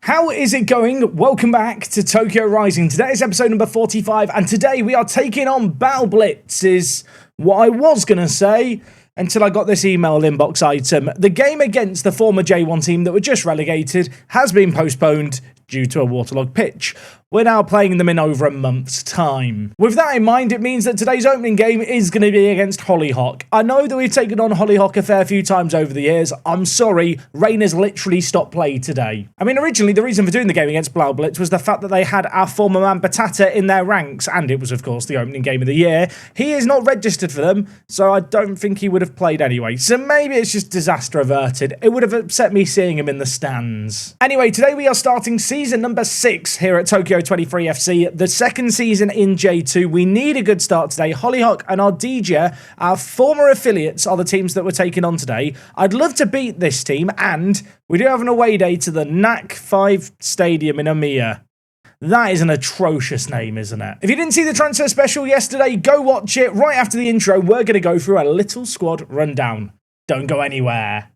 How is it going? Welcome back to Tokyo Rising. Today is episode number 45, and today we are taking on Battle Blitz, is what I was going to say until I got this email inbox item. The game against the former J1 team that were just relegated has been postponed due to a waterlogged pitch. We're now playing them in over a month's time. With that in mind, it means that today's opening game is going to be against Hollyhock. I know that we've taken on Hollyhock a fair few times over the years. I'm sorry, Rain has literally stopped play today. I mean, originally, the reason for doing the game against Battle Blitz was the fact that they had our former man Batata in their ranks, and it was, of course, the opening game of the year. He is not registered for them, so I don't think he would have played anyway. So maybe it's just disaster averted. It would have upset me seeing him in the stands. Anyway, today we are starting season number 6 here at Tokyo 23 FC, the second season in J2. We need a good start today. Hollyhock and Ardija, our former affiliates, are the teams that we're taking on today. I'd love to beat this team, and we do have an away day to the NAC 5 Stadium in Omiya. That is an atrocious name, isn't it? If you didn't see the transfer special yesterday, go watch it. Right after the intro, we're going to go through a little squad rundown. Don't go anywhere.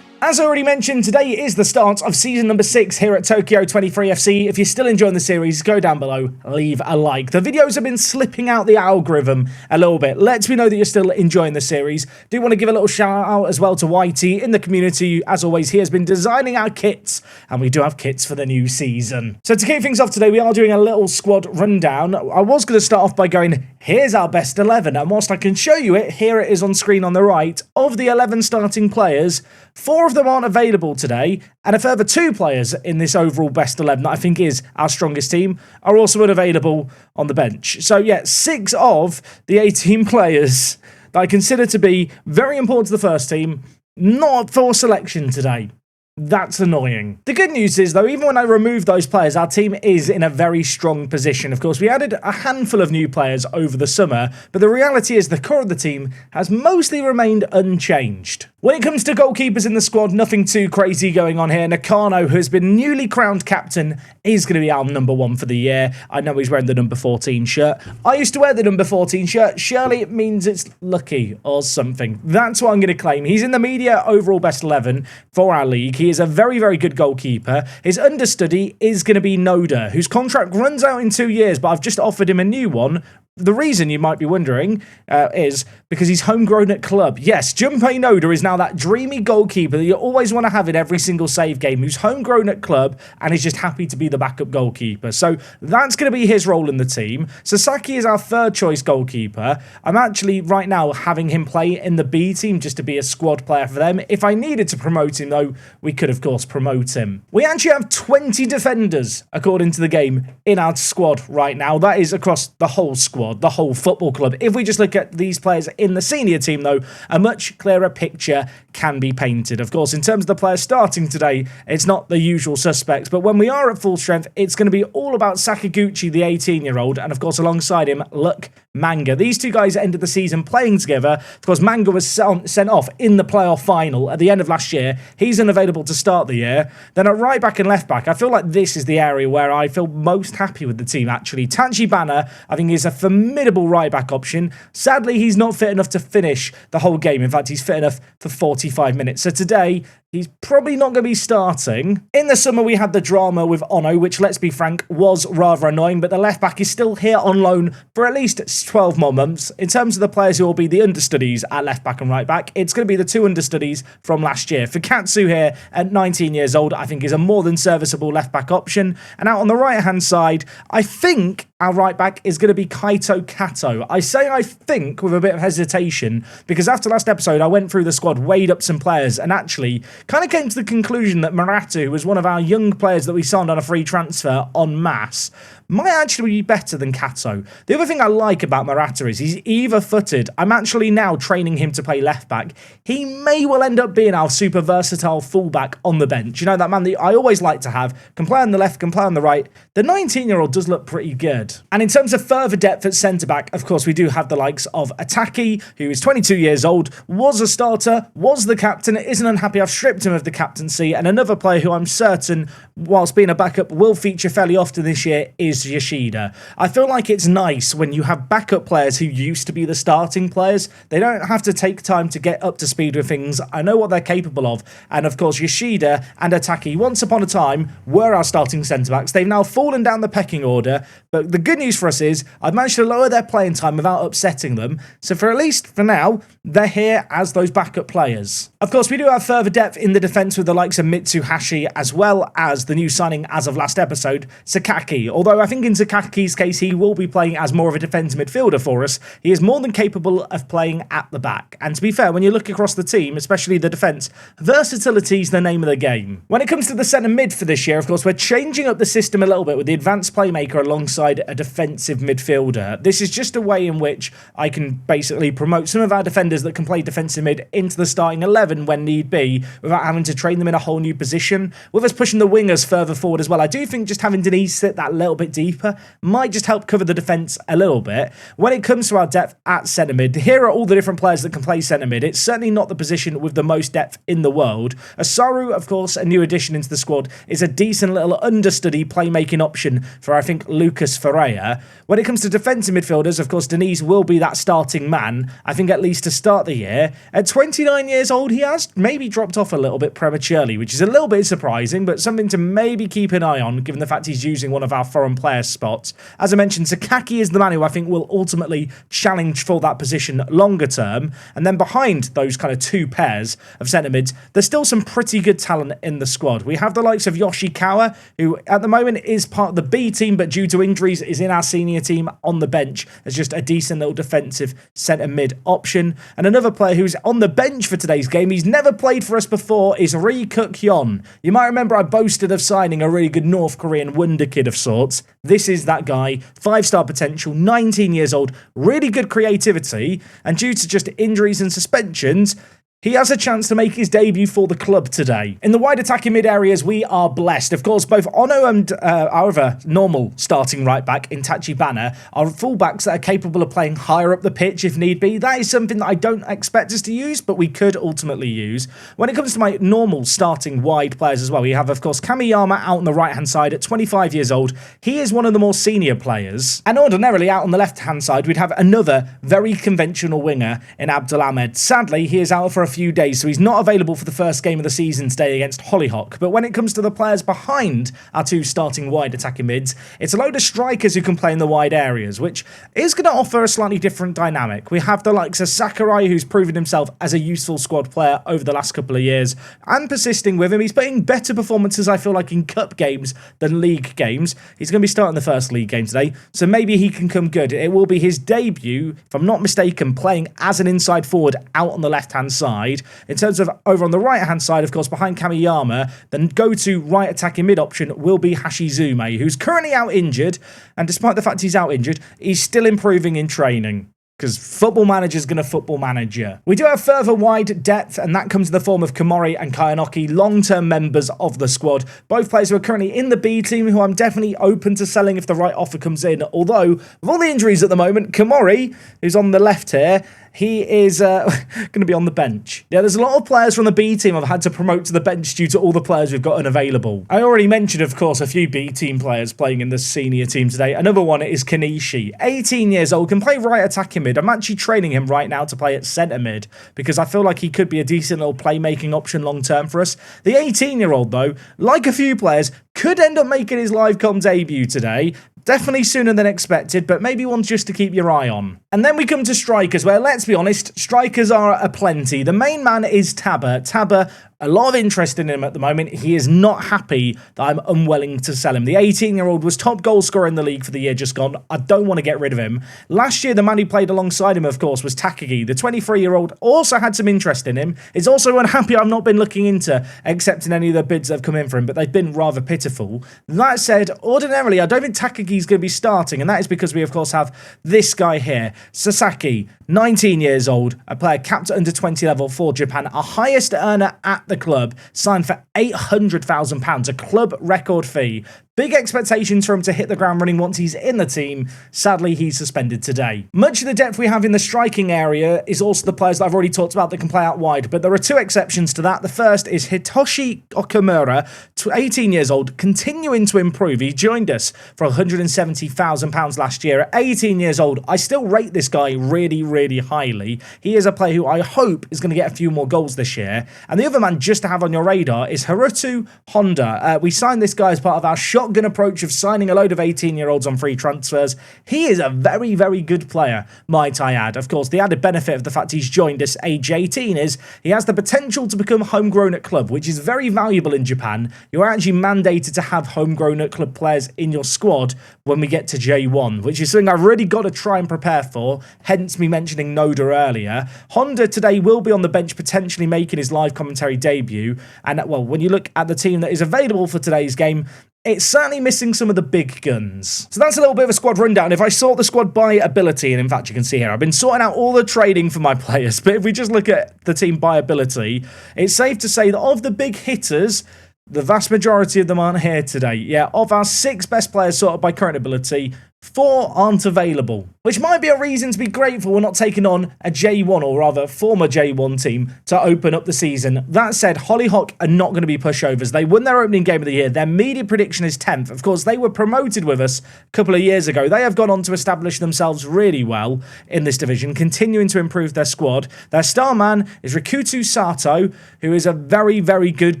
As I already mentioned, today is the start of season number 6 here at Tokyo 23 FC. If you're still enjoying the series, go down below, leave a like. The videos have been slipping out the algorithm a little bit. Let me know that you're still enjoying the series. Do want to give a little shout out as well to Whitey in the community. As always, he has been designing our kits, and we do have kits for the new season. So to kick things off today, we are doing a little squad rundown. I was going to start off by going, here's our best 11, and whilst I can show you it, here it is on screen on the right. Of the 11 starting players, 4 of them aren't available today, and a further 2 players in this overall best 11 that I think is our strongest team are also unavailable on the bench. So yeah, 6 of the 18 players that I consider to be very important to the first team, not for selection today. That's annoying. The good news is, though, even when I remove those players, our team is in a very strong position. Of course, we added a handful of new players over the summer, but the reality is the core of the team has mostly remained unchanged. When it comes to goalkeepers in the squad, nothing too crazy going on here. Nakano, who has been newly crowned captain, is going to be our number 1 for the year. I know he's wearing the number 14 shirt. I used to wear the number 14 shirt. Surely it means it's lucky or something. That's what I'm going to claim. He's in the media overall best 11 for our league. He is a very, very good goalkeeper. His understudy is going to be Noda, whose contract runs out in 2 years, but I've just offered him a new one. The reason, you might be wondering, is because he's homegrown at club. Yes, Junpei Noda is now that dreamy goalkeeper that you always want to have in every single save game, who's homegrown at club and is just happy to be the backup goalkeeper. So that's going to be his role in the team. Sasaki is our third choice goalkeeper. I'm actually right now having him play in the B team just to be a squad player for them. If I needed to promote him, though, we could, of course, promote him. We actually have 20 defenders, according to the game, in our squad right now. That is across the whole squad, the whole football club. If we just look at these players in the senior team, though, a much clearer picture can be painted. Of course, in terms of the players starting today, it's not the usual suspects, but when we are at full strength, it's going to be all about Sakaguchi, the 18-year-old, and of course, alongside him, Luck Manga. These two guys ended the season playing together. Of course, Manga was sent off in the playoff final at the end of last year. He's unavailable to start the year. Then at right back and left back, I feel like this is the area where I feel most happy with the team, actually. Tachibana, I think, is a formidable right back option. Sadly, he's not fit enough to finish the whole game. In fact, he's fit enough for 45 minutes. So today, he's probably not going to be starting. In the summer, we had the drama with Ono, which, let's be frank, was rather annoying, but the left-back is still here on loan for at least 12 more months. In terms of the players who will be the understudies at left-back and right-back, it's going to be the 2 understudies from last year. Fukatsu here at 19 years old, I think is a more than serviceable left-back option. And out on the right-hand side, I think our right-back is going to be Kaito Kato. I say I think with a bit of hesitation, because after last episode, I went through the squad, weighed up some players, and actually kind of came to the conclusion that Murata, who was one of our young players that we signed on a free transfer en masse, might actually be better than Kato. The other thing I like about Murata is he's either-footed. I'm actually now training him to play left-back. He may well end up being our super versatile fullback on the bench. You know, that man that I always like to have, can play on the left, can play on the right. The 19-year-old does look pretty good. And in terms of further depth at centre-back, of course, we do have the likes of Ataki, who is 22 years old, was a starter, was the captain, isn't unhappy I've stripped him of the captaincy, and another player who I'm certain, whilst being a backup, will feature fairly often this year is is Yoshida. I feel like it's nice when you have backup players who used to be the starting players. They don't have to take time to get up to speed with things. I know what they're capable of. And of course, Yoshida and Ataki, once upon a time, were our starting centre-backs. They've now fallen down the pecking order. But the good news for us is I've managed to lower their playing time without upsetting them. So for at least for now, they're here as those backup players. Of course, we do have further depth in the defence with the likes of Mitsuhashi, as well as the new signing as of last episode, Sakaki. Although I think in Sakaki's case, he will be playing as more of a defensive midfielder for us. He is more than capable of playing at the back. And to be fair, when you look across the team, especially the defence, versatility is the name of the game. When it comes to the centre mid for this year, of course, we're changing up the system a little bit with the advanced playmaker alongside a defensive midfielder. This is just a way in which I can basically promote some of our defenders that can play defensive mid into the starting 11 when need be, without having to train them in a whole new position. With us pushing the wingers further forward as well, I do think just having Denise sit that little bit deeper might just help cover the defence a little bit. When it comes to our depth at centre mid, here are all the different players that can play centre mid. It's certainly not the position with the most depth in the world. Asaru, of course, a new addition into the squad, is a decent little understudy playmaking option for, I think, Lucas Ferreira. When it comes to defensive midfielders, of course, Denise will be that starting man, I think, at least to start the year. At 29 years old, he has maybe dropped off a little bit prematurely, which is a little bit surprising, but something to maybe keep an eye on, given the fact he's using one of our foreign player spots. As I mentioned, Sakaki is the man who I think will ultimately challenge for that position longer term, and then behind those kind of two pairs of centre mids, there's still some pretty good talent in the squad. We have the likes of Yoshikawa, who at the moment is part of the B team, but due to injuries is in our senior team on the bench as just a decent little defensive centre mid option. And another player who's on the bench for today's game, he's never played for us before, is Ri Kuk-yeon. You might remember I boasted of signing a really good North Korean wonder kid of sorts. This is that guy, 5-star potential, 19 years old, really good creativity, and due to just injuries and suspensions, he has a chance to make his debut for the club today. In the wide attacking mid areas, we are blessed. Of course, both Ono and our other normal starting right back, Itachi Banner, are fullbacks that are capable of playing higher up the pitch if need be. That is something that I don't expect us to use, but we could ultimately use. When it comes to my normal starting wide players as well, we have, of course, Kamiyama out on the right-hand side at 25 years old. He is one of the more senior players. And ordinarily, out on the left-hand side, we'd have another very conventional winger in Abdul Ahmed. Sadly, he is out for a few days, so he's not available for the first game of the season today against Hollyhock. But when it comes to the players behind our two starting wide attacking mids, it's a load of strikers who can play in the wide areas, which is going to offer a slightly different dynamic. We have the likes of Sakurai, who's proven himself as a useful squad player over the last couple of years, and persisting with him. He's putting better performances, I feel like, in cup games than league games. He's going to be starting the first league game today, so maybe he can come good. It will be his debut, if I'm not mistaken, playing as an inside forward out on the left-hand side. In terms of over on the right-hand side, of course, behind Kamiyama, the go-to right attacking mid option will be Hashizume, who's currently out injured, and despite the fact he's out injured, he's still improving in training. Because Football Manager's going to football manager. We do have further wide depth, and that comes in the form of Komori and Kayanoki, long-term members of the squad. Both players who are currently in the B team, who I'm definitely open to selling if the right offer comes in. Although, with all the injuries at the moment, Komori, who's on the left here, he is going to be on the bench. Yeah, there's a lot of players from the B team I've had to promote to the bench due to all the players we've got unavailable. I already mentioned, of course, a few B team players playing in the senior team today. Another one is Kanishi, 18 years old, can play right attacking mid. I'm actually training him right now to play at centre mid because I feel like he could be a decent little playmaking option long term for us. The 18-year-old, though, like a few players, could end up making his live com debut today. Definitely sooner than expected, but maybe one just to keep your eye on. And then we come to strikers, where, let's be honest, strikers are aplenty. The main man is Tabba. Tabba, a lot of interest in him at the moment. He is not happy that I'm unwilling to sell him. The 18-year-old was top goal scorer in the league for the year just gone. I don't want to get rid of him. Last year, the man who played alongside him, of course, was Takagi. The 23-year-old also had some interest in him. Is also unhappy I've not been looking into accepting any of the bids that have come in for him, but they've been rather pitiful. That said, ordinarily, I don't think Takagi's going to be starting, and that is because we, of course, have this guy here, Sasaki, 19 years old, a player capped at under 20 level for Japan, our highest earner at the club, signed for £800,000, a club record fee. Big expectations for him to hit the ground running once he's in the team. Sadly, he's suspended today. Much of the depth we have in the striking area is also the players that I've already talked about that can play out wide, but there are two exceptions to that. The first is Hitoshi Okamura, 18 years old, continuing to improve. He joined us for £170,000 last year. At 18 years old, I still rate this guy really, really highly. He is a player who I hope is going to get a few more goals this year. And the other man just to have on your radar is Haruto Honda. We signed this guy as part of our shotgun approach of signing a load of 18-year-olds on free transfers. He is a very, very good player, might I add. Of course, the added benefit of the fact he's joined us age 18 is he has the potential to become homegrown at club, which is very valuable in Japan. You're actually mandated to have homegrown at club players in your squad when we get to J1, which is something I've really got to try and prepare for, hence me mentioning Noda earlier. Honda today will be on the bench, potentially making his live commentary debut. And, well, when you look at the team that is available for today's game, it's certainly missing some of the big guns. So that's a little bit of a squad rundown. If I sort the squad by ability, and in fact you can see here, I've been sorting out all the trading for my players, but if we just look at the team by ability, it's safe to say that of the big hitters, the vast majority of them aren't here today. Yeah, of our 6 best players sorted by current ability, 4 aren't available, which might be a reason to be grateful we're not taking on a J1, or rather former J1 team, to open up the season. That said, Hollyhock are not going to be pushovers. They won their opening game of the year. Their media prediction is 10th. Of course, they were promoted with us a couple of years ago. They have gone on to establish themselves really well in this division, continuing to improve their squad. Their star man is Rikutu Sato, who is a very, very good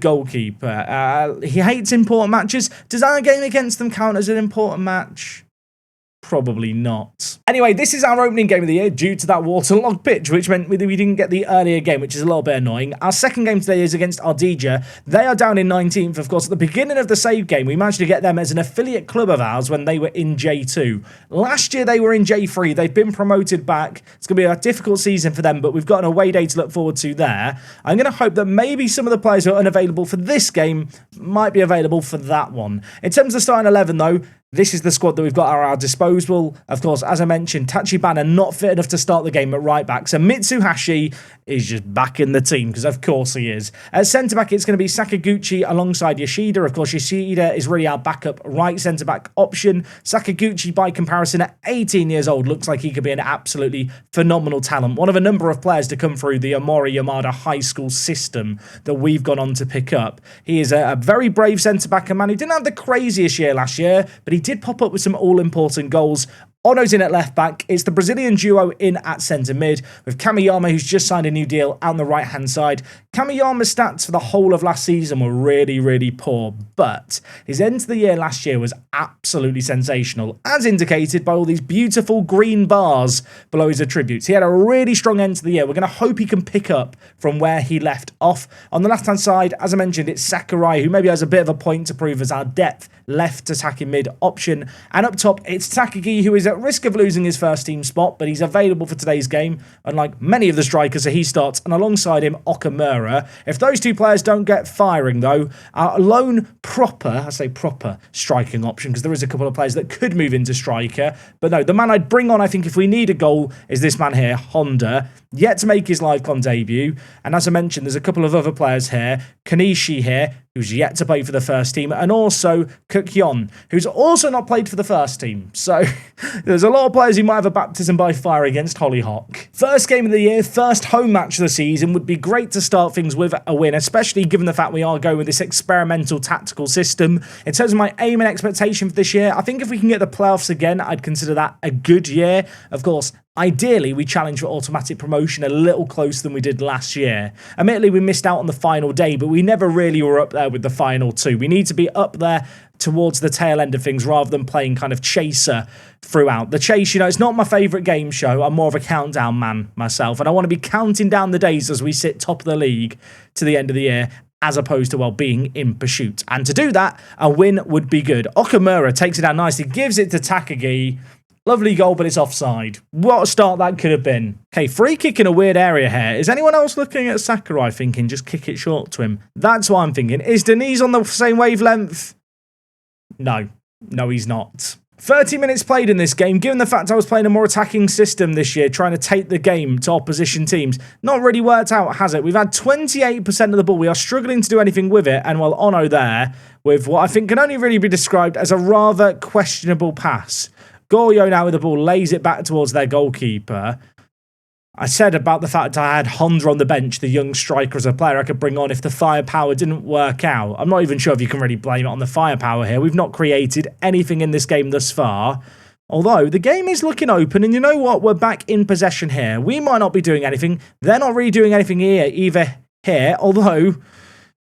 goalkeeper. He hates important matches. Does our game against them count as an important match? Probably not. Anyway, this is our opening game of the year due to that waterlogged pitch, which meant we didn't get the earlier game, which is a little bit annoying. Our second game today is against Ardija. They are down in 19th. Of course, at the beginning of the save game, we managed to get them as an affiliate club of ours when they were in J2. Last year, they were in J3. They've been promoted back. It's going to be a difficult season for them, but we've got an away day to look forward to there. I'm going to hope that maybe some of the players who are unavailable for this game might be available for that one. In terms of starting 11, though, this is the squad that we've got at our disposal. Of course, as I mentioned, Tachibana not fit enough to start the game at right back. So Mitsuhashi is just back in the team, because of course he is. At centre-back, it's going to be Sakaguchi alongside Yoshida. Of course, Yoshida is really our backup right centre-back option. Sakaguchi, by comparison, at 18 years old, looks like he could be an absolutely phenomenal talent. One of a number of players to come through the Omori Yamada high school system that we've gone on to pick up. He is a very brave centre-back, a man who didn't have the craziest year last year, but he did pop up with some all-important goals. Ono's in at left back. It's the Brazilian duo in at centre mid, with Kamiyama, who's just signed a new deal, on the right hand side. Kamiyama's stats for the whole of last season were really, really poor, but his end to the year last year was absolutely sensational, as indicated by all these beautiful green bars below his attributes. He had a really strong end to the year. We're going to hope he can pick up from where he left off. On the left hand side, as I mentioned, it's Sakurai, who maybe has a bit of a point to prove as our depth left attacking mid option. And up top, it's Takagi, who is at risk of losing his first team spot, but he's available for today's game, unlike many of the strikers that he starts, and alongside him, Okamura. If those two players don't get firing, though, our lone proper, I say proper, striking option, because there is a couple of players that could move into striker, but no, the man I'd bring on, I think, if we need a goal, is this man here, Honda, yet to make his live con debut. And as I mentioned, there's a couple of other players here, Kanishi here, who's yet to play for the first team, and also Kukyon, who's also not played for the first team. So there's a lot of players who might have a baptism by fire against Hollyhock. First game of the year, first home match of the season, would be great to start things with a win, especially given the fact we are going with this experimental tactical system. In terms of my aim and expectation for this year, I think if we can get the playoffs again, I'd consider that a good year. Of course, ideally, we challenge for automatic promotion a little closer than we did last year. Admittedly, we missed out on the final day, but we never really were up there with the final two. We need to be up there towards the tail end of things rather than playing kind of chaser throughout. The chase, you know, it's not my favourite game show. I'm more of a countdown man myself, and I want to be counting down the days as we sit top of the league to the end of the year, as opposed to, well, being in pursuit. And to do that, a win would be good. Okamura takes it down nicely, gives it to Takagi. Lovely goal, but it's offside. What a start that could have been. Okay, free kick in a weird area here. Is anyone else looking at Sakurai thinking just kick it short to him? That's what I'm thinking. Is Denise on the same wavelength? No. No, he's not. 30 minutes played in this game, given the fact I was playing a more attacking system this year, trying to take the game to opposition teams. Not really worked out, has it? We've had 28% of the ball. We are struggling to do anything with it. And well, Ono there with what I think can only really be described as a rather questionable pass. Gorio now with the ball lays it back towards their goalkeeper. I said about the fact I had Honda on the bench, the young striker, as a player I could bring on if the firepower didn't work out. I'm not even sure if you can really blame it on the firepower here. We've not created anything in this game thus far. Although, the game is looking open, and you know what? We're back in possession here. We might not be doing anything. They're not really doing anything either here, although...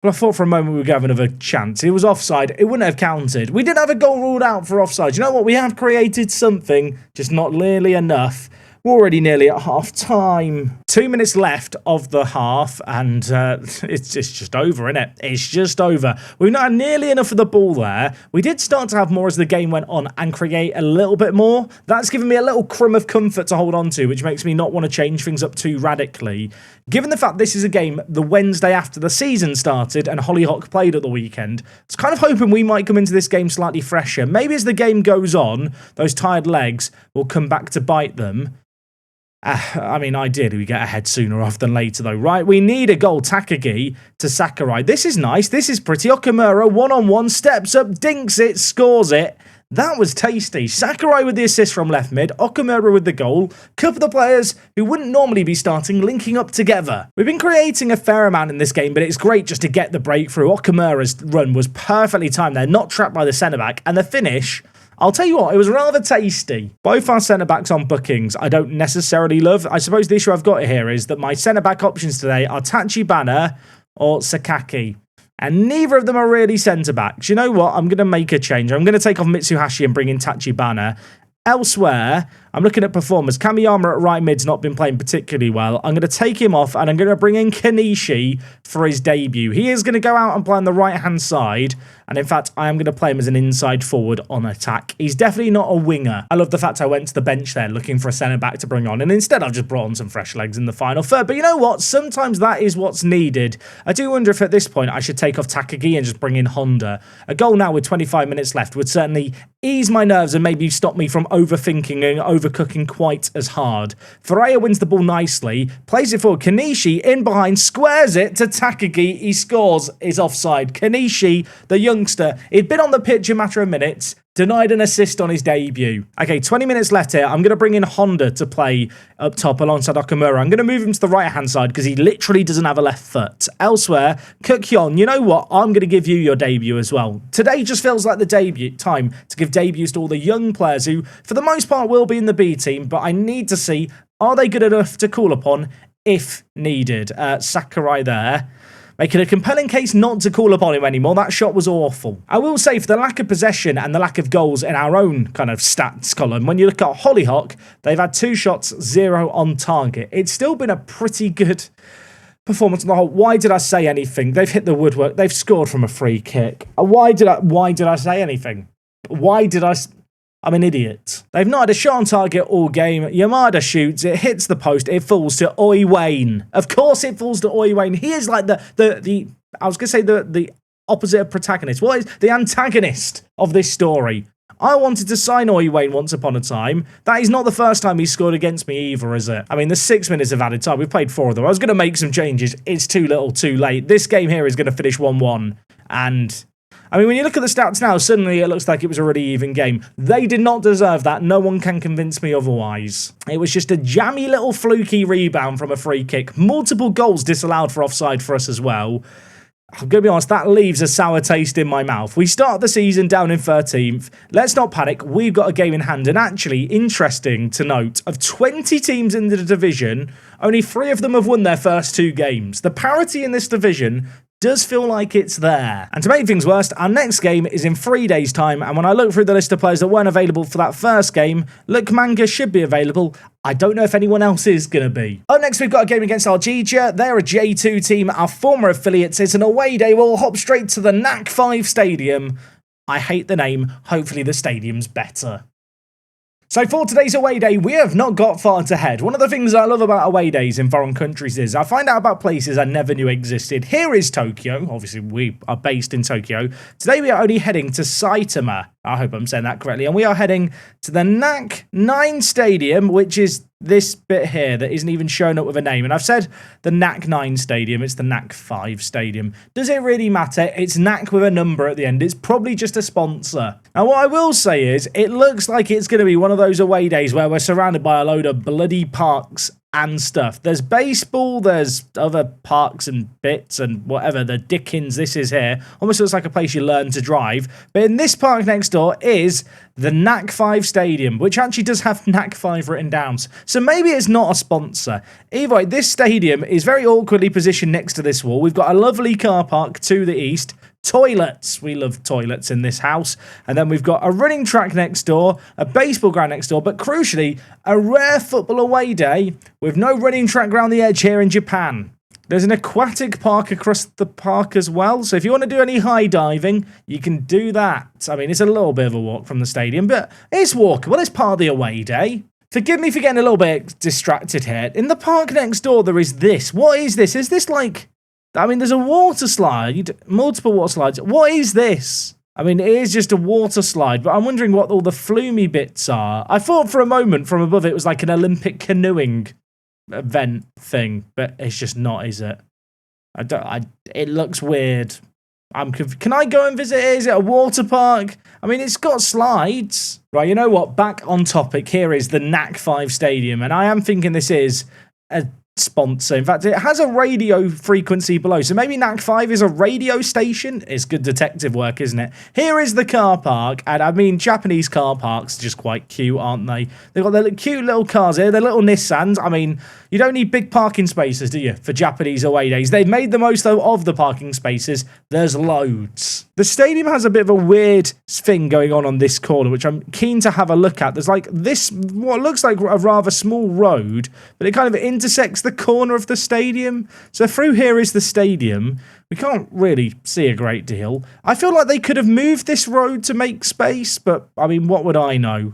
Well, I thought for a moment we were going to have another chance. It was offside. It wouldn't have counted. We didn't have a goal ruled out for offside. You know what? We have created something, just not nearly enough. We're already nearly at half-time. 2 minutes left of the half, and it's just over, isn't it? It's just over. We've not had nearly enough of the ball there. We did start to have more as the game went on and create a little bit more. That's given me a little crumb of comfort to hold on to, which makes me not want to change things up too radically. Given the fact this is a game the Wednesday after the season started and Hollyhock played at the weekend, I was kind of hoping we might come into this game slightly fresher. Maybe as the game goes on, those tired legs will come back to bite them. I mean, ideally, we get ahead sooner rather than later, though, right? We need a goal, Takagi to Sakurai. This is nice. This is pretty. Okamura, one-on-one, steps up, dinks it, scores it. That was tasty. Sakurai with the assist from left mid, Okamura with the goal. Couple of the players who wouldn't normally be starting linking up together. We've been creating a fair amount in this game, but it's great just to get the breakthrough. Okamura's run was perfectly timed there, not trapped by the centre-back, and the finish... I'll tell you what, it was rather tasty. Both our centre-backs on bookings I don't necessarily love. I suppose the issue I've got here is that my centre-back options today are Tachibana or Sakaki. And neither of them are really centre-backs. You know what? I'm going to make a change. I'm going to take off Mitsuhashi and bring in Tachibana. Elsewhere, I'm looking at performers. Kamiyama at right mid's not been playing particularly well. I'm going to take him off and I'm going to bring in Kanishi for his debut. He is going to go out and play on the right-hand side. And in fact, I am going to play him as an inside forward on attack. He's definitely not a winger. I love the fact I went to the bench there looking for a centre-back to bring on. And instead, I've just brought on some fresh legs in the final third. But you know what? Sometimes that is what's needed. I do wonder if at this point I should take off Takagi and just bring in Honda. A goal now with 25 minutes left would certainly ease my nerves and maybe stop me from overthinking and overcooking quite as hard. Ferreira wins the ball nicely, plays it forward. Kanishi in behind, squares it to Takagi. He scores, is offside. Kanishi, the youngster, he'd been on the pitch a matter of minutes, denied an assist on his debut. Okay, 20 minutes left here. I'm going to bring in Honda to play up top alongside Okamura. I'm going to move him to the right-hand side because he literally doesn't have a left foot. Elsewhere, Kukyon, you know what? I'm going to give you your debut as well. Today just feels like the debut time to give debuts to all the young players who, for the most part, will be in the B team, but I need to see, are they good enough to call upon if needed? Sakurai there. Making a compelling case not to call upon him anymore. That shot was awful. I will say, for the lack of possession and the lack of goals in our own kind of stats column, when you look at Hollyhock, they've had 2 shots, 0 on target. It's still been a pretty good performance on the whole. Why did I say anything? They've hit the woodwork. They've scored from a free kick. Why did I say anything? I'm an idiot. They've not had a shot on target all game. Yamada shoots, it hits the post, it falls to Oi Wayne. Of course it falls to Oi Wayne. He is like the I was going to say the opposite of protagonist. What is the antagonist of this story? I wanted to sign Oi Wayne once upon a time. That is not the first time he scored against me either, is it? I mean, there's 6 minutes of added time. We've played 4 of them. I was going to make some changes. It's too little, too late. This game here is going to finish 1-1. And... I mean, when you look at the stats now, suddenly it looks like it was a really even game. They did not deserve that. No one can convince me otherwise. It was just a jammy little fluky rebound from a free kick. Multiple goals disallowed for offside for us as well. I'm going to be honest, that leaves a sour taste in my mouth. We start the season down in 13th. Let's not panic. We've got a game in hand. And actually, interesting to note, of 20 teams in the division, only 3 of them have won their first 2 games. The parity in this division does feel like it's there. And to make things worse, our next game is in 3 days' time, and when I look through the list of players that weren't available for that first game, look, Manga should be available. I don't know if anyone else is going to be. Up next, we've got a game against Ardija. They're a J2 team, our former affiliates. It's an away day. We'll hop straight to the NAC 5 Stadium. I hate the name. Hopefully the stadium's better. So for today's away day, we have not got far to head. One of the things I love about away days in foreign countries is I find out about places I never knew existed. Here is Tokyo. Obviously, we are based in Tokyo. Today we are only heading to Saitama. I hope I'm saying that correctly. And we are heading to the NAC 9 Stadium, which is this bit here that isn't even shown up with a name. And I've said the NAC 9 Stadium, it's the NAC 5 Stadium. Does it really matter? It's NAC with a number at the end. It's probably just a sponsor. Now, what I will say is, it looks like it's going to be one of those away days where we're surrounded by a load of bloody parks and stuff. There's baseball, there's other parks and bits and whatever the dickens this is here. Almost looks like a place you learn to drive. But in this park next door is the NAC 5 Stadium, which actually does have NAC 5 written down. So maybe it's not a sponsor. Either way, this stadium is very awkwardly positioned next to this wall. We've got a lovely car park to the east. Toilets. We love toilets in this house. And then we've got a running track next door, a baseball ground next door, but crucially, a rare football away day with no running track around the edge here in Japan. There's an aquatic park across the park as well, so if you want to do any high diving, you can do that. I mean, it's a little bit of a walk from the stadium, but it's walkable. It's part of the away day. Forgive me for getting a little bit distracted here. In the park next door, there is this. What is this? Is this like... I mean, there's a water slide, multiple water slides. What is this? I mean, it is just a water slide, but I'm wondering what all the flumy bits are. I thought for a moment from above it was like an Olympic canoeing event thing, but it's just not, is it? It looks weird. Can I go and visit it? Is it a water park? I mean, it's got slides. Right, you know what? Back on topic, here is the NAC 5 Stadium, and I am thinking this is a sponsor. In fact, it has a radio frequency below, so maybe NAC 5 is a radio station. It's good detective work, isn't it? Here is the car park, and I mean, Japanese car parks are just quite cute, aren't they? They've got their cute little cars here, their little Nissans. I mean, you don't need big parking spaces, do you, for Japanese away days? They've made the most, though, of the parking spaces. There's loads. The stadium has a bit of a weird thing going on this corner, which I'm keen to have a look at. There's like this, what looks like a rather small road, but it kind of intersects the corner of the stadium. So through here is the stadium. We can't really see a great deal. I feel like they could have moved this road to make space, but I mean, what would I know?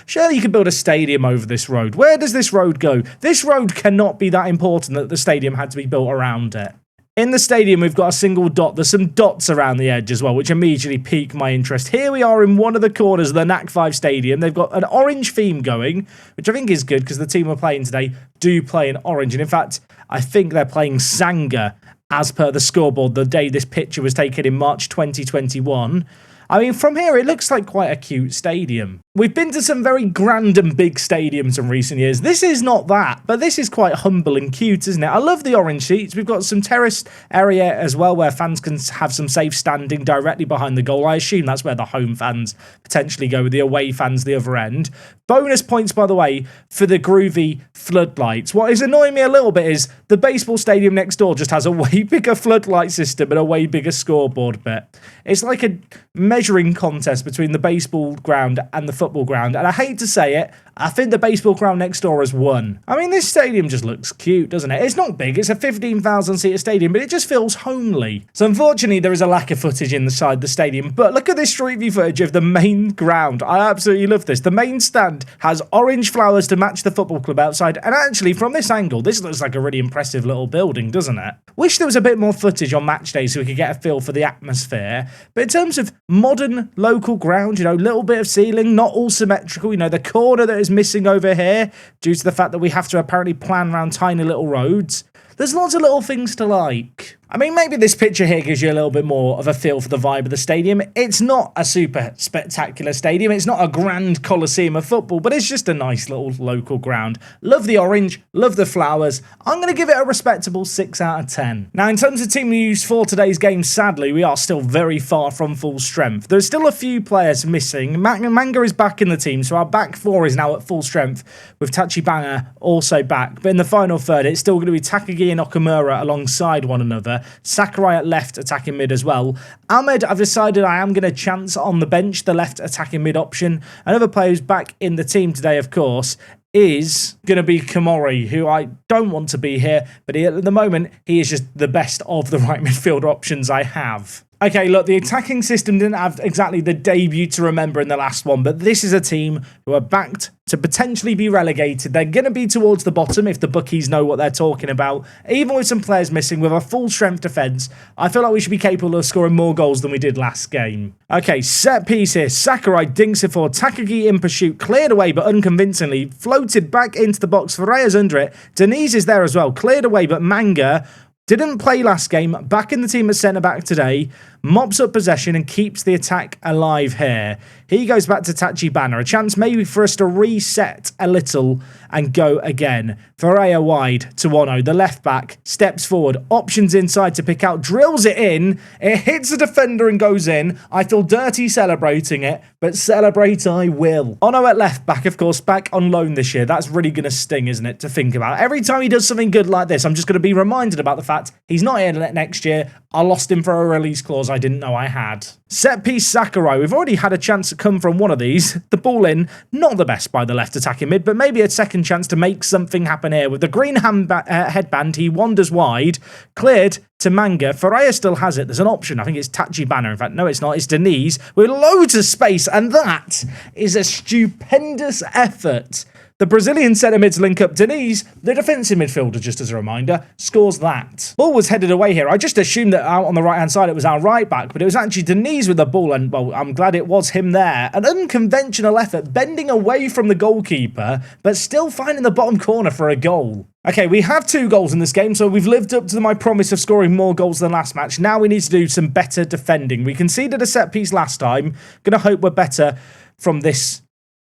Surely you could build a stadium over this road. Where does this road go? This road cannot be that important that the stadium had to be built around it. In the stadium, we've got a single dot. There's some dots around the edge as well, which immediately pique my interest. Here we are in one of the corners of the NAC 5 Stadium. They've got an orange theme going, which I think is good because the team we're playing today do play in orange. And in fact, I think they're playing Sanga as per the scoreboard the day this picture was taken in March 2021. I mean, from here, it looks like quite a cute stadium. We've been to some very grand and big stadiums in recent years. This is not that, but this is quite humble and cute, isn't it? I love the orange seats. We've got some terrace area as well where fans can have some safe standing directly behind the goal. I assume that's where the home fans potentially go with the away fans the other end. Bonus points, by the way, for the groovy floodlights. What is annoying me a little bit is the baseball stadium next door just has a way bigger floodlight system and a way bigger scoreboard bit. It's like a measuring contest between the baseball ground and the football ground, and I hate to say it, I think the baseball ground next door has won. I mean, this stadium just looks cute, doesn't it? It's not big, it's a 15,000 seater stadium, but it just feels homely. So unfortunately, there is a lack of footage inside the stadium, but look at this street view footage of the main ground. I absolutely love this. The main stand has orange flowers to match the football club outside, and actually, from this angle, this looks like a really impressive little building, doesn't it? Wish there was a bit more footage on match day so we could get a feel for the atmosphere, but in terms of modern local ground, you know, little bit of ceiling, not all symmetrical, you know, the corner that is missing over here due to the fact that we have to apparently plan around tiny little roads. There's lots of little things to like. I mean, maybe this picture here gives you a little bit more of a feel for the vibe of the stadium. It's not a super spectacular stadium. It's not a grand coliseum of football, but it's just a nice little local ground. Love the orange, love the flowers. I'm going to give it a respectable 6 out of 10. Now, in terms of team news for today's game, sadly, we are still very far from full strength. There's still a few players missing. Manga is back in the team, so our back four is now at full strength, with Tachibana also back. But in the final third, it's still going to be Takagi and Okamura alongside one another. Sakurai at left attacking mid as well. Ahmed, I've decided I am going to chance on the bench, the left attacking mid option. Another player who's back in the team today, of course, is going to be Komori, who I don't want to be here, but at the moment, he is just the best of the right midfield options I have. Okay, look, the attacking system didn't have exactly the debut to remember in the last one, but this is a team who are backed to potentially be relegated. They're going to be towards the bottom if the bookies know what they're talking about. Even with some players missing, with a full-strength defence, I feel like we should be capable of scoring more goals than we did last game. Okay, set piece here. Sakurai dinks it for Takagi in pursuit, cleared away but unconvincingly, floated back into the box. Ferreira's under it. Denise is there as well, cleared away, but Manga didn't play last game, back in the team at centre-back today, mops up possession and keeps the attack alive here. He goes back to Tachibana, a chance maybe for us to reset a little and go again. Ferreira wide to Ono, the left-back, steps forward, options inside to pick out, drills it in, it hits the defender and goes in. I feel dirty celebrating it, but celebrate I will. Ono at left-back, of course, back on loan this year. That's really going to sting, isn't it, to think about. Every time he does something good like this, I'm just going to be reminded about the fact he's not here next year. I lost him for a release clause I didn't know I had. Set piece Sakurai. We've already had a chance to come from one of these. The ball in, not the best by the left attacking mid, but maybe a second chance to make something happen here. With the green headband, he wanders wide, cleared to Manga. Ferreira still has it. There's an option. I think it's Tachibana. In fact, no, it's not. It's Denise with loads of space, and that is a stupendous effort. The Brazilian centre-mids link up. Denise, the defensive midfielder, just as a reminder, scores that. Ball was headed away here. I just assumed that out on the right-hand side it was our right-back, but it was actually Denise with the ball, and, well, I'm glad it was him there. An unconventional effort, bending away from the goalkeeper, but still finding the bottom corner for a goal. Okay, we have 2 goals in this game, so we've lived up to my promise of scoring more goals than last match. Now we need to do some better defending. We conceded a set-piece last time. Gonna hope we're better from this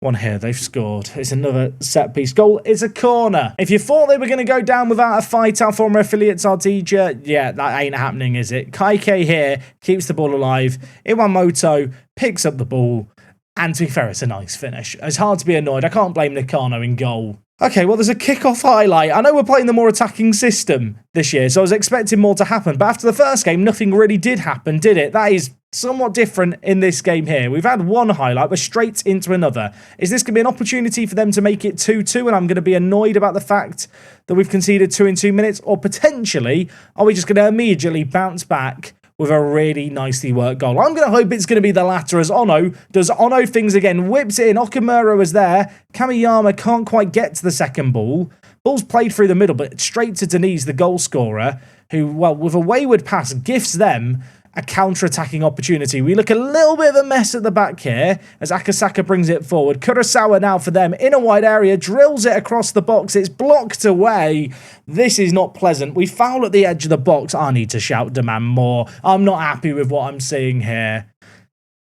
one here. They've scored. It's another set-piece goal. It's a corner. If you thought they were going to go down without a fight, our former affiliates Ardija, yeah, that ain't happening, is it? Kaike here keeps the ball alive. Iwamoto picks up the ball. And to be fair, it's a nice finish. It's hard to be annoyed. I can't blame Nakano in goal. Okay, well, there's a kick-off highlight. I know we're playing the more attacking system this year, so I was expecting more to happen. But after the first game, nothing really did happen, did it? That is somewhat different in this game here. We've had one highlight, we're straight into another. Is this going to be an opportunity for them to make it 2-2, and I'm going to be annoyed about the fact that we've conceded 2 in 2 minutes? Or potentially, are we just going to immediately bounce back with a really nicely worked goal? I'm going to hope it's going to be the latter, as Ono does Ono things again, whips it in. Okamura was there. Kamiyama can't quite get to the second ball. Ball's played through the middle, but straight to Denise, the goal scorer, who, well, with a wayward pass, gifts them a counter-attacking opportunity. We look a little bit of a mess at the back here as Akasaka brings it forward. Kurosawa now for them in a wide area, drills it across the box. It's blocked away. This is not pleasant. We foul at the edge of the box. I need to shout, demand more. I'm not happy with what I'm seeing here.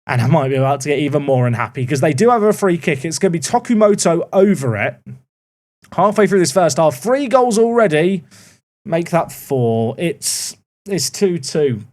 And I might be about to get even more unhappy because they do have a free kick. It's going to be Tokumoto over it. Halfway through this first half, 3 goals already. Make that 4. It's 2-2.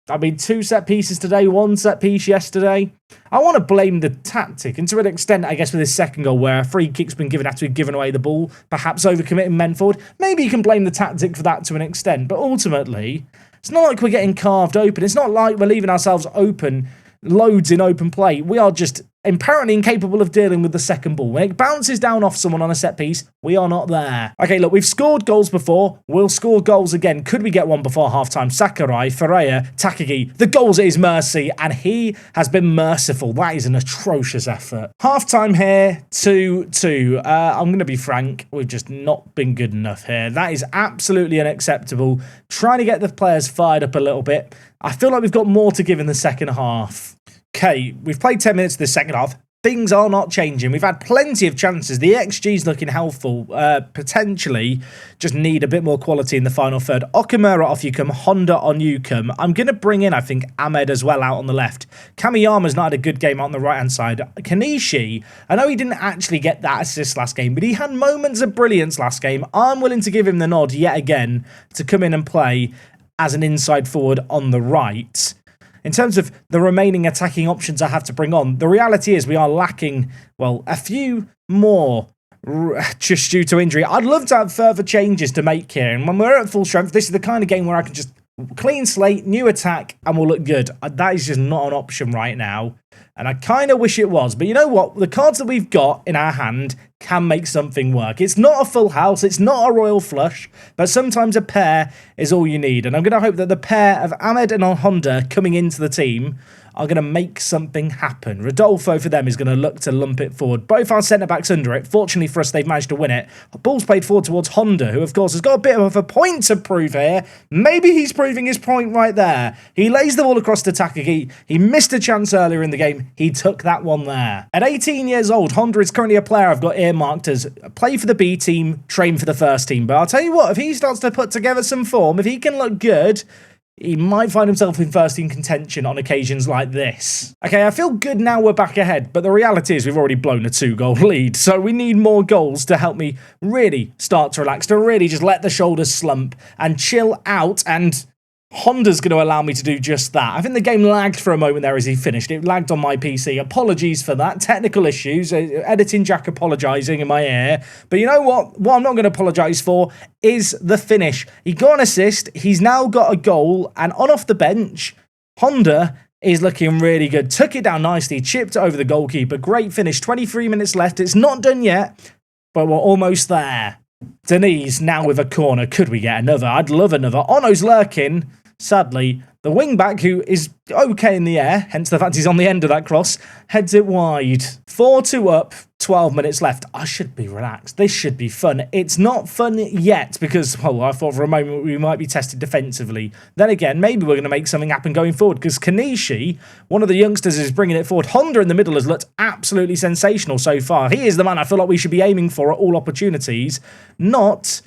I mean, 2 set pieces today, 1 set piece yesterday. I want to blame the tactic, and to an extent, I guess, with this second goal, where a free kick's been given after we've given away the ball, perhaps overcommitting men forward. Maybe you can blame the tactic for that to an extent, but ultimately, it's not like we're getting carved open. It's not like we're leaving ourselves open, loads in open play. We are just apparently incapable of dealing with the second ball. When it bounces down off someone on a set piece, we are not there. Okay, look, we've scored goals before. We'll score goals again. Could we get one before halftime? Sakurai, Ferreira, Takagi. The goals at his mercy, and he has been merciful. That is an atrocious effort. Halftime here, 2-2. I'm going to be frank. We've just not been good enough here. That is absolutely unacceptable. Trying to get the players fired up a little bit. I feel like we've got more to give in the second half. Okay, we've played 10 minutes this second half. Things are not changing. We've had plenty of chances. The XG's looking helpful. Potentially just need a bit more quality in the final third. Okamura off you come. Honda on you come. I'm going to bring in, I think, Ahmed as well out on the left. Kamiyama's not had a good game out on the right-hand side. Kanishi, I know he didn't actually get that assist last game, but he had moments of brilliance last game. I'm willing to give him the nod yet again to come in and play as an inside forward on the right. In terms of the remaining attacking options I have to bring on, the reality is we are lacking, well, a few more just due to injury. I'd love to have further changes to make here. And when we're at full strength, this is the kind of game where I can just Clean slate, new attack, and we'll look good. That is just not an option right now. And I kind of wish it was. But you know what? The cards that we've got in our hand can make something work. It's not a full house. It's not a royal flush. But sometimes a pair is all you need. And I'm going to hope that the pair of Ahmed and Honda coming into the team are going to make something happen. Rodolfo for them is going to look to lump it forward. Both our centre-backs under it. Fortunately for us, they've managed to win it. Ball's played forward towards Honda, who, of course, has got a bit of a point to prove here. Maybe he's proving his point right there. He lays the ball across to Takagi. He missed a chance earlier in the game. He took that one there. At 18 years old, Honda is currently a player I've got earmarked as play for the B team, train for the first team. But I'll tell you what, if he starts to put together some form, if he can look good, he might find himself in first team contention on occasions like this. Okay, I feel good now we're back ahead, but the reality is we've already blown a 2-goal lead, so we need more goals to help me really start to relax, to really just let the shoulders slump and chill out, and Honda's going to allow me to do just that. I think the game lagged for a moment there as he finished. It lagged on my PC. Apologies for that. Technical issues. Editing Jack apologising in my ear. But you know what? What I'm not going to apologise for is the finish. He got an assist. He's now got a goal. And on off the bench, Honda is looking really good. Took it down nicely. Chipped it over the goalkeeper. Great finish. 23 minutes left. It's not done yet, but we're almost there. Denise now with a corner. Could we get another? I'd love another. Ono's lurking. Sadly, the wing-back, who is okay in the air, hence the fact he's on the end of that cross, heads it wide. 4-2 up, 12 minutes left. I should be relaxed. This should be fun. It's not fun yet because, well, I thought for a moment we might be tested defensively. Then again, maybe we're going to make something happen going forward because Kanishi, one of the youngsters, is bringing it forward. Honda in the middle has looked absolutely sensational so far. He is the man I feel like we should be aiming for at all opportunities, not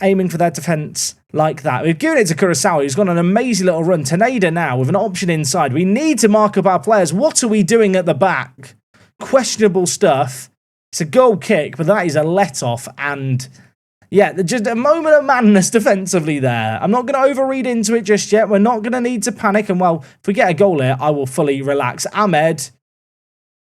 aiming for their defence like that. We've given it to Kurosawa, who's got an amazing little run. Taneda now with an option inside. We need to mark up our players. What are we doing at the back? Questionable stuff. It's a goal kick, but that is a let-off. And yeah, just a moment of madness defensively there. I'm not going to overread into it just yet. We're not going to need to panic. And well, if we get a goal here, I will fully relax. Ahmed,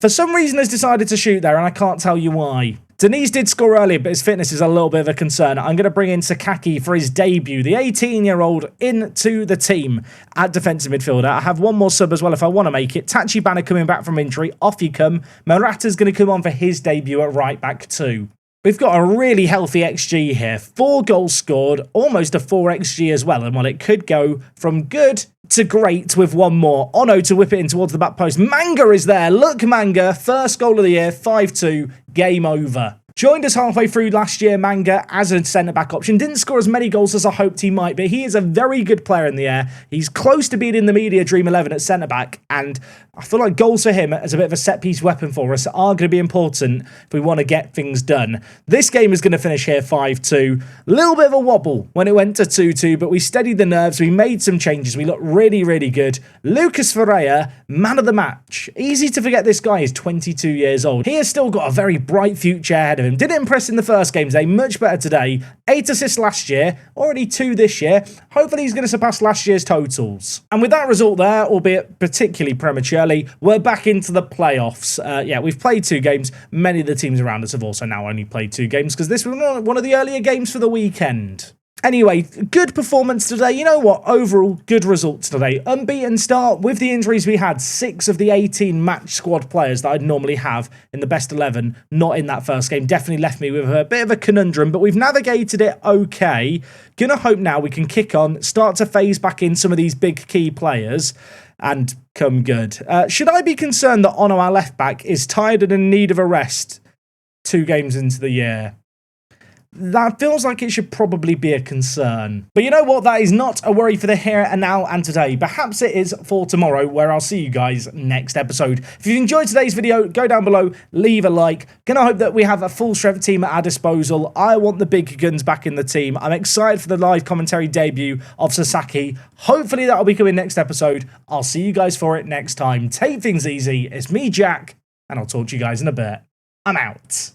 for some reason, has decided to shoot there, and I can't tell you why. Denise did score earlier, but his fitness is a little bit of a concern. I'm going to bring in Sakaki for his debut, the 18-year-old into the team at defensive midfielder. I have one more sub as well if I want to make it. Tachibana coming back from injury. Off you come. Murata's going to come on for his debut at right back too. We've got a really healthy XG here. 4 goals scored, almost a 4 XG as well. And well, it could go from good to great with one more. Ono to whip it in towards the back post. Manga is there. Look, Manga. First goal of the year. 5-2. Game over. Joined us halfway through last year, Manga, as a centre-back option. Didn't score as many goals as I hoped he might, but he is a very good player in the air. He's close to being in the media dream 11 at centre-back, and I feel like goals for him as a bit of a set-piece weapon for us are going to be important if we want to get things done. This game is going to finish here 5-2. A little bit of a wobble when it went to 2-2, but we steadied the nerves. We made some changes. We looked really, really good. Lucas Ferreira, man of the match. Easy to forget this guy is 22 years old. He has still got a very bright future ahead of him. Didn't impress in the first game today, much better today. 8 assists last year, already 2 this year. Hopefully he's going to surpass last year's totals. And with that result there, albeit particularly prematurely, we're back into the playoffs. Yeah, we've played 2 games. Many of the teams around us have also now only played 2 games because this was one of the earlier games for the weekend. Anyway, good performance today. You know what? Overall, good results today. Unbeaten start with the injuries we had. 6 of the 18 match squad players that I'd normally have in the best 11, not in that first game. Definitely left me with a bit of a conundrum, but we've navigated it okay. Gonna hope now we can kick on, start to phase back in some of these big key players and come good. Should I be concerned that Ono, our left back, is tired and in need of a rest 2 games into the year? That feels like it should probably be a concern. But you know what? That is not a worry for the here and now and today. Perhaps it is for tomorrow, where I'll see you guys next episode. If you've enjoyed today's video, go down below, leave a like. Gonna hope that we have a full strength team at our disposal. I want the big guns back in the team. I'm excited for the live commentary debut of Sasaki. Hopefully that'll be coming next episode. I'll see you guys for it next time. Take things easy. It's me, Jack, and I'll talk to you guys in a bit. I'm out.